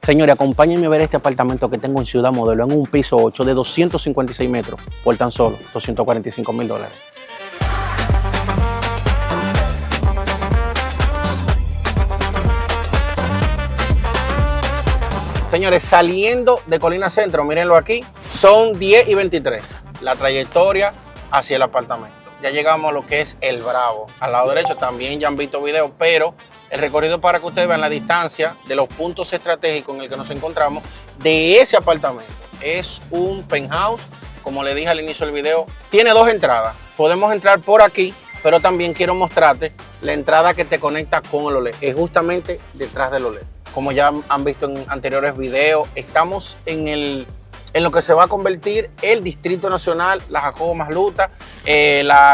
Señores, acompáñenme a ver este apartamento que tengo en Ciudad Modelo, en un piso 8 de 256 metros, por tan solo $245,000. Señores, saliendo de Colina Centro, mírenlo aquí, son 10 y 23, la trayectoria hacia el apartamento. Ya llegamos a lo que es El Bravo. Al lado derecho también ya han visto videos, pero el recorrido para que ustedes vean la distancia de los puntos estratégicos en el que nos encontramos de ese apartamento. Es un penthouse, como le dije al inicio del video, tiene dos entradas. Podemos entrar por aquí, pero también quiero mostrarte la entrada que te conecta con el OLED. Es justamente detrás del OLED. Como ya han visto en anteriores videos, estamos en lo que se va a convertir el Distrito Nacional, la Jacobo Masluta,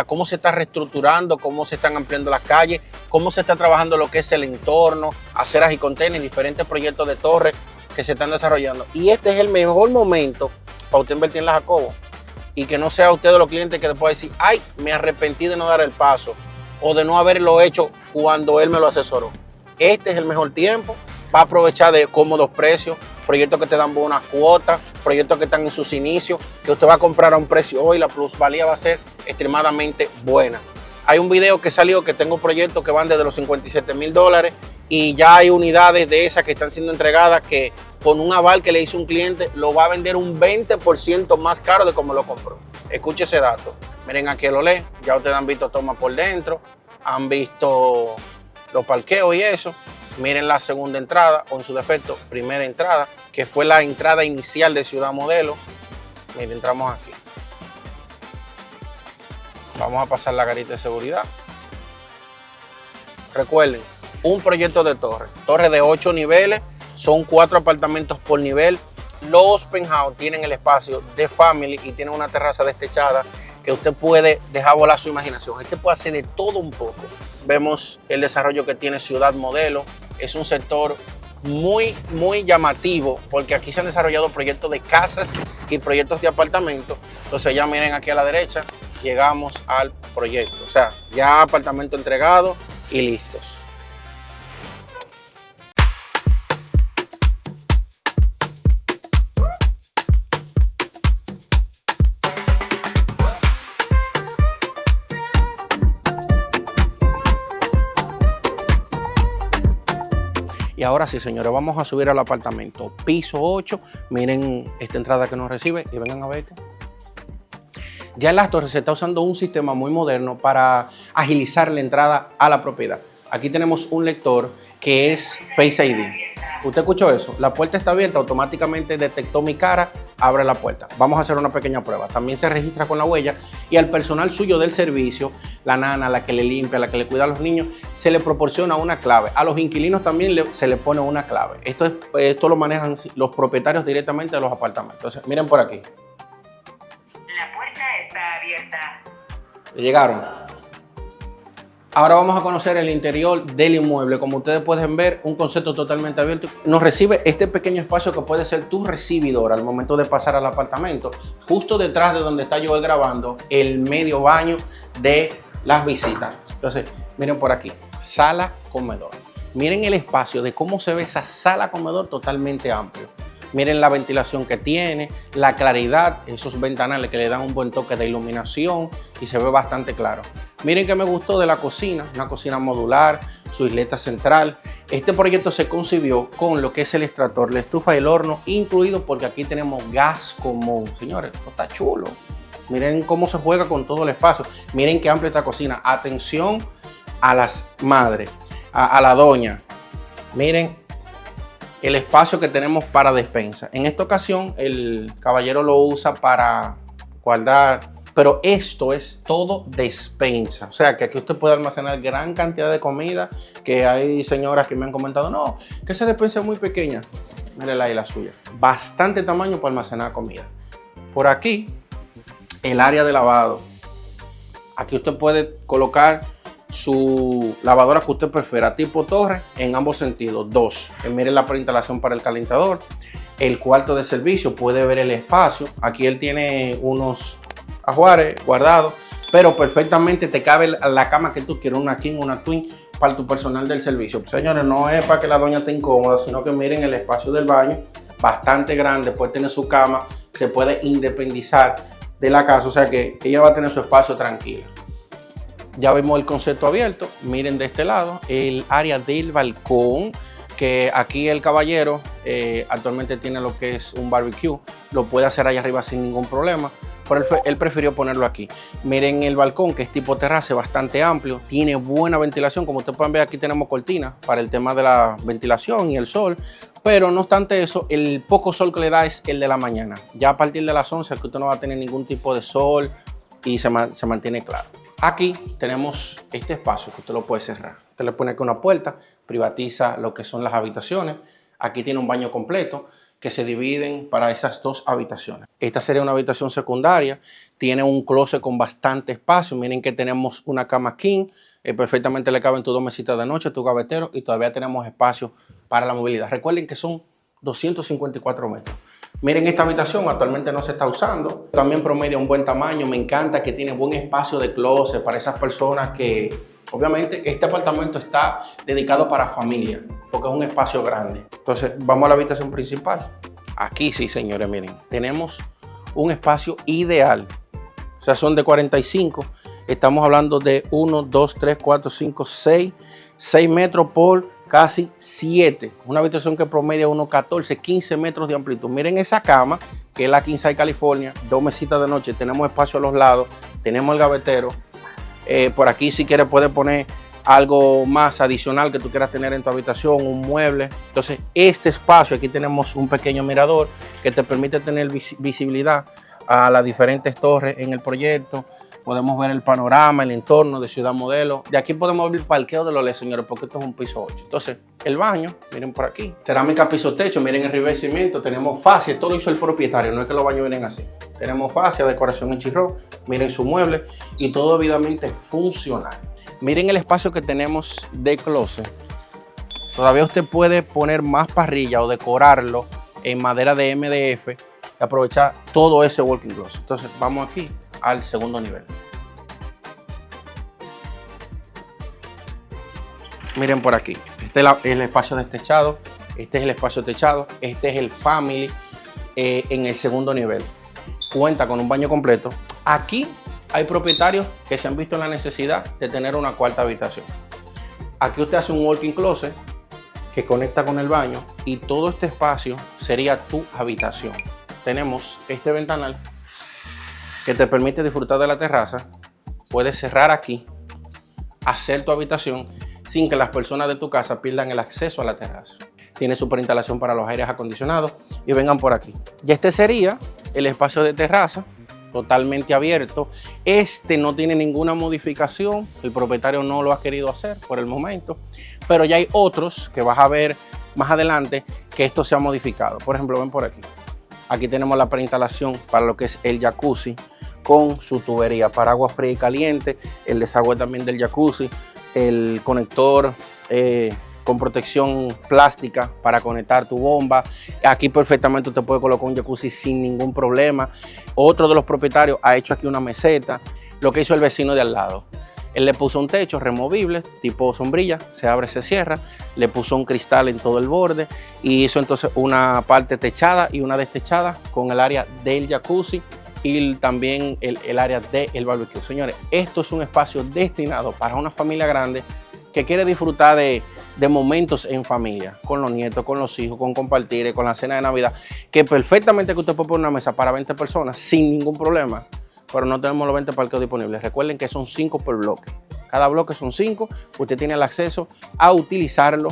cómo se está reestructurando, cómo se están ampliando las calles, cómo se está trabajando lo que es el entorno, aceras y contenes, diferentes proyectos de torres que se están desarrollando. Y este es el mejor momento para usted invertir en la Jacobo y que no sea usted de los clientes que después decir, ay, me arrepentí de no dar el paso o de no haberlo hecho cuando él me lo asesoró. Este es el mejor tiempo, va a aprovechar de cómodos precios, proyectos que te dan buenas cuotas, proyectos que están en sus inicios, que usted va a comprar a un precio hoy, la plusvalía va a ser extremadamente buena. Hay un video que salió que tengo proyectos que van desde los $57,000 y ya hay unidades de esas que están siendo entregadas que con un aval que le hizo un cliente lo va a vender un 20% más caro de como lo compró. Escuche ese dato. Miren aquí el OLED, ya ustedes han visto tomas por dentro, han visto los parqueos y eso. Miren la segunda entrada, o en su defecto, primera entrada, que fue la entrada inicial de Ciudad Modelo. Miren, entramos aquí. Vamos a pasar la garita de seguridad. Recuerden, un proyecto de torre. Torre de 8 niveles, son 4 apartamentos por nivel. Los penthouse tienen el espacio de family y tienen una terraza destechada que usted puede dejar volar su imaginación. Este puede hacer de todo un poco. Vemos el desarrollo que tiene Ciudad Modelo. Es un sector muy llamativo porque aquí se han desarrollado proyectos de casas y proyectos de apartamentos. Entonces ya miren aquí a la derecha, llegamos al proyecto. O sea, ya apartamento entregado y listos. Y ahora sí, señores, vamos a subir al apartamento. Piso 8, miren esta entrada que nos recibe y vengan a ver. Ya en las torres se está usando un sistema muy moderno para agilizar la entrada a la propiedad. Aquí tenemos un lector que es Face ID. ¿Usted escuchó eso? La puerta está abierta, automáticamente detectó mi cara, abre la puerta. Vamos a hacer una pequeña prueba. También se registra con la huella y al personal suyo del servicio, la nana, la que le limpia, la que le cuida a los niños, se le proporciona una clave. A los inquilinos también se le pone una clave. Esto lo manejan los propietarios directamente de los apartamentos. Entonces, miren por aquí. La puerta está abierta. Llegaron. Ahora vamos a conocer el interior del inmueble. Como ustedes pueden ver, un concepto totalmente abierto. Nos recibe este pequeño espacio que puede ser tu recibidor al momento de pasar al apartamento. Justo detrás de donde está Joel grabando, el medio baño de las visitas. Entonces, miren por aquí, sala, comedor. Miren el espacio de cómo se ve esa sala, comedor totalmente amplio. Miren la ventilación que tiene, la claridad, esos ventanales que le dan un buen toque de iluminación y se ve bastante claro. Miren que me gustó de la cocina, una cocina modular, su isleta central. Este proyecto se concibió con lo que es el extractor, la estufa y el horno incluido porque aquí tenemos gas común. Señores, esto está chulo. Miren cómo se juega con todo el espacio. Miren qué amplia esta cocina. Atención a las madres, a la doña. Miren el espacio que tenemos para despensa. En esta ocasión el caballero lo usa para guardar, pero esto es todo despensa. O sea que aquí usted puede almacenar gran cantidad de comida, que hay señoras que me han comentado, no, que esa despensa es muy pequeña. Mírenla ahí la suya. Bastante tamaño para almacenar comida. Por aquí, el área de lavado. Aquí usted puede colocar su lavadora que usted prefiera, tipo torre, en ambos sentidos. Dos, miren la preinstalación para el calentador. El cuarto de servicio, puede ver el espacio. Aquí él tiene unos ajuares guardados, pero perfectamente te cabe la cama que tú quieras, una king, una twin para tu personal del servicio. Señores, no es para que la doña esté incómoda, sino que miren el espacio del baño, bastante grande, puede tener su cama, se puede independizar de la casa, o sea que ella va a tener su espacio tranquila. Ya vimos el concepto abierto, miren de este lado, el área del balcón, que aquí el caballero actualmente tiene lo que es un barbecue, lo puede hacer allá arriba sin ningún problema, pero él prefirió ponerlo aquí. Miren el balcón, que es tipo terraza, bastante amplio, tiene buena ventilación, como ustedes pueden ver aquí tenemos cortinas para el tema de la ventilación y el sol, pero no obstante eso, el poco sol que le da es el de la mañana. Ya a partir de las 11 que usted no va a tener ningún tipo de sol y se mantiene claro. Aquí tenemos este espacio que usted lo puede cerrar. Usted le pone aquí una puerta, privatiza lo que son las habitaciones. Aquí tiene un baño completo que se dividen para esas dos habitaciones. Esta sería una habitación secundaria. Tiene un closet con bastante espacio. Miren que tenemos una cama king. Perfectamente le caben tus dos mesitas de noche, tu gavetero y todavía tenemos espacio para la movilidad. Recuerden que son 254 metros. Miren esta habitación, actualmente no se está usando. También promedia un buen tamaño. Me encanta que tiene buen espacio de closet para esas personas que, obviamente, este apartamento está dedicado para familia, porque es un espacio grande. Entonces, vamos a la habitación principal. Aquí sí, señores, miren, tenemos un espacio ideal. O sea, son de 45. Estamos hablando de 1, 2, 3, 4, 5, 6 metros por casi 7. Una habitación que promedia unos 14, 15 metros de amplitud. Miren esa cama, que es la King Size California, dos mesitas de noche, tenemos espacio a los lados, tenemos el gavetero. Por aquí si quieres puedes poner algo más adicional que tú quieras tener en tu habitación, un mueble. Entonces este espacio, aquí tenemos un pequeño mirador que te permite tener visibilidad a las diferentes torres en el proyecto. Podemos ver el panorama, el entorno de Ciudad Modelo. De aquí podemos ver el parqueo de los LED, señores, porque esto es un piso 8. Entonces, el baño, miren por aquí. Cerámica piso techo, miren el revestimiento. Tenemos fascia, todo lo hizo el propietario, no es que los baños vienen así. Tenemos fascia, decoración en chirrón, miren su mueble y todo debidamente funcional. Miren el espacio que tenemos de closet. Todavía usted puede poner más parrilla o decorarlo en madera de MDF y aprovechar todo ese walk-in closet. Entonces, vamos aquí al segundo nivel. Miren por aquí, este es el espacio destechado, este es el espacio techado, este es el family en el segundo nivel. Cuenta con un baño completo. Aquí hay propietarios que se han visto en la necesidad de tener una cuarta habitación. Aquí usted hace un walk-in closet que conecta con el baño y todo este espacio sería tu habitación. Tenemos este ventanal que te permite disfrutar de la terraza. Puedes cerrar aquí, hacer tu habitación sin que las personas de tu casa pierdan el acceso a la terraza. Tiene superinstalación para los aires acondicionados y vengan por aquí. Y este sería el espacio de terraza totalmente abierto. Este no tiene ninguna modificación, el propietario no lo ha querido hacer por el momento, pero ya hay otros que vas a ver más adelante que esto se ha modificado. Por ejemplo, ven por aquí. Aquí tenemos la preinstalación para lo que es el jacuzzi con su tubería para agua fría y caliente, el desagüe también del jacuzzi, el conector con protección plástica para conectar tu bomba. Aquí perfectamente usted puede colocar un jacuzzi sin ningún problema. Otro de los propietarios ha hecho aquí una meseta, lo que hizo el vecino de al lado. Él le puso un techo removible, tipo sombrilla, se abre, se cierra, le puso un cristal en todo el borde y hizo entonces una parte techada y una destechada con el área del jacuzzi y también el área del barbecue. Señores, esto es un espacio destinado para una familia grande que quiere disfrutar de momentos en familia, con los nietos, con los hijos, con compartir, con la cena de Navidad, que perfectamente que usted puede poner una mesa para 20 personas sin ningún problema, pero no tenemos los 20 parqueos disponibles. Recuerden que son 5 por bloque. Cada bloque son 5. Usted tiene el acceso a utilizarlo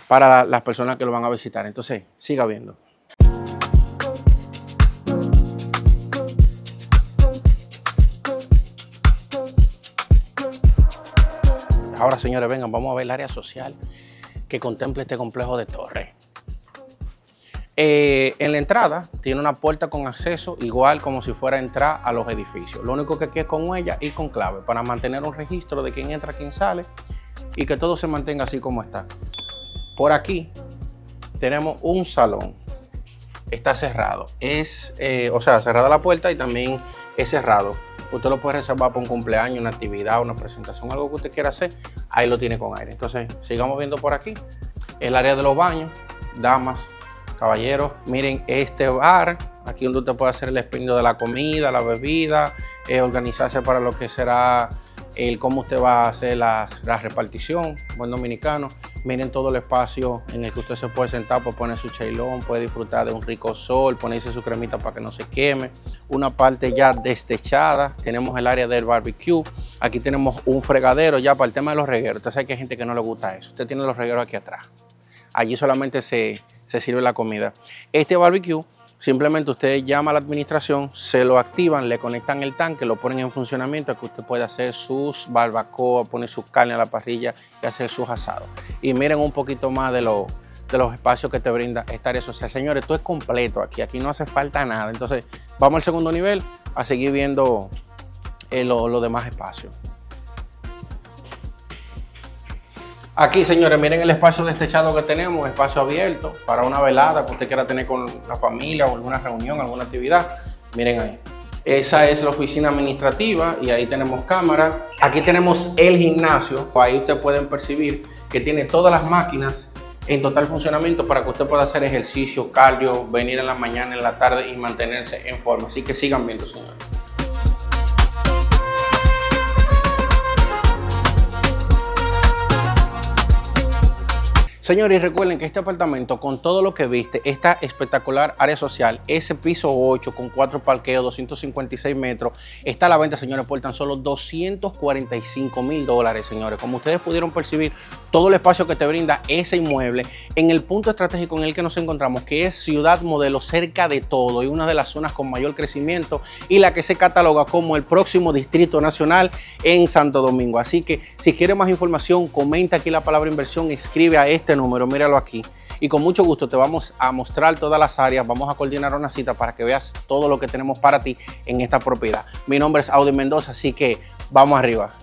para las personas que lo van a visitar. Entonces, siga viendo. Ahora, señores, vengan, vamos a ver el área social que contempla este complejo de torres. En la entrada tiene una puerta con acceso igual como si fuera a entrar a los edificios. Lo único que aquí es con huella y con clave para mantener un registro de quién entra, quién sale y que todo se mantenga así como está. Por aquí tenemos un salón. Está cerrado. O sea, cerrada la puerta y también es cerrado. Usted lo puede reservar para un cumpleaños, una actividad, una presentación, algo que usted quiera hacer. Ahí lo tiene con aire. Entonces, sigamos viendo por aquí. El área de los baños, damas, caballeros. Miren este bar, aquí donde usted puede hacer el expendio de la comida, la bebida, organizarse para lo que será el cómo usted va a hacer la repartición, buen dominicano. Miren todo el espacio en el que usted se puede sentar para poner su chailón, puede disfrutar de un rico sol, ponerse su cremita para que no se queme. Una parte ya destechada, tenemos el área del barbecue. Aquí tenemos un fregadero ya para el tema de los regueros. Entonces hay que gente que no le gusta eso. Usted tiene los regueros aquí atrás. Allí solamente se sirve la comida. Este barbecue, simplemente usted llama a la administración, se lo activan, le conectan el tanque, lo ponen en funcionamiento, que usted puede hacer sus barbacoas, poner sus carnes a la parrilla y hacer sus asados. Y miren un poquito más de los espacios que te brinda esta área social. Señores, esto es completo aquí no hace falta nada. Entonces, vamos al segundo nivel a seguir viendo los demás espacios. Aquí, señores, miren el espacio destechado que tenemos, espacio abierto para una velada que usted quiera tener con la familia o alguna reunión, alguna actividad. Miren ahí. Esa es la oficina administrativa y ahí tenemos cámara. Aquí tenemos el gimnasio. Ahí ustedes pueden percibir que tiene todas las máquinas en total funcionamiento para que usted pueda hacer ejercicio, cardio, venir en la mañana, en la tarde y mantenerse en forma. Así que sigan viendo, señores. Señores, y recuerden que este apartamento, con todo lo que viste, esta espectacular área social, ese piso 8 con 4 parqueos, 256 metros, está a la venta, señores, por tan solo $245,000, señores. Como ustedes pudieron percibir, todo el espacio que te brinda ese inmueble en el punto estratégico en el que nos encontramos, que es Ciudad Modelo, cerca de todo, y una de las zonas con mayor crecimiento y la que se cataloga como el próximo Distrito Nacional en Santo Domingo. Así que si quieres más información, comenta aquí la palabra inversión, escribe a este número, míralo aquí, y con mucho gusto te vamos a mostrar todas las áreas, vamos a coordinar una cita para que veas todo lo que tenemos para ti en esta propiedad. Mi nombre es Audi Mendoza, así que vamos arriba.